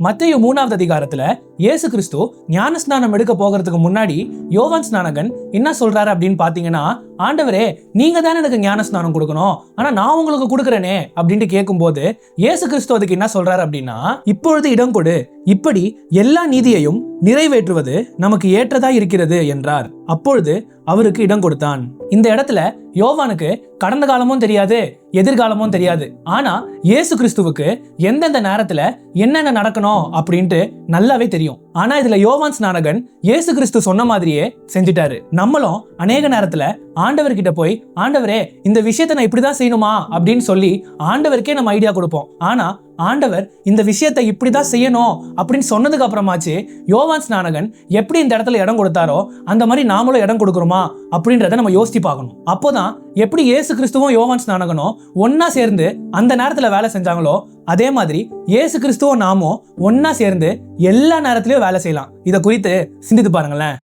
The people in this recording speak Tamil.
மத்தேயு 3வது அதிகாரத்துல இயேசு கிறிஸ்து ஞானஸ்நானம் எடுக்க போகிறதுக்கு முன்னாடி யோவான் ஸ்நானகன் என்ன சொல்றாரு அப்படின்னு பாத்தீங்கன்னா, ஆண்டவரே நீங்க தானே எனக்கு ஞானஸ்நானம் கொடுக்கணும், ஆனா நான் உங்களுக்கு கொடுக்குறேனே அப்படின்ட்டு கேட்கும்போது இயேசு கிறிஸ்து அதுக்கு என்ன சொல்றாரு அப்படின்னா, இப்பொழுது இடம் கொடு, இப்படி எல்லா நீதியையும் நிறைவேற்றுவது நமக்கு ஏற்றதா இருக்கிறது என்றார். அப்பொழுது அவருக்கு இடம் கொடுத்தான். இந்த இடத்துல யோவானுக்கு கடந்த காலமும் தெரியாது, எதிர்காலமும் தெரியாது. ஆனா இயேசு கிறிஸ்துவுக்கு எந்தெந்த நேரத்துல என்னென்ன நடக்கணும் அப்படின்ட்டு நல்லாவே தெரியும். ஆனா இதுல யோவான் ஸ்நானகன் இயேசு கிறிஸ்து சொன்ன மாதிரியே செஞ்சிட்டாரு. நம்மளும் அநேக நேரத்துல ஆண்டவர்கிட்ட போய், ஆண்டவரே இந்த விஷயத்தை நான் இப்படிதான் செய்யணுமா அப்படின்னு சொல்லி ஆண்டவருக்கே நம்ம ஐடியா கொடுப்போம். ஆனா ஆண்டவர் இந்த விஷயத்தை இப்படிதான் செய்யணும் அப்படின்னு சொன்னதுக்கு அப்புறமாச்சு யோவான் ஸ்நானகன் எப்படி இந்த இடத்துல இடம் கொடுத்தாரோ அந்த மாதிரி நாமளும் இடம் கொடுக்குறோமா அப்படின்றத நம்ம யோசிச்சு பார்க்கணும். அப்போதான் எப்படி இயேசு கிறிஸ்துவும் யோவான் ஸ்நானகனும் ஒன்னா சேர்ந்து அந்த நேரத்துல வேலை செஞ்சாங்களோ அதே மாதிரி இயேசு கிறிஸ்துவும் நாமும் ஒன்னா சேர்ந்து எல்லா நேரத்திலயும் வேலை செய்யலாம். இதை குறித்து சிந்தித்து பாருங்களேன்.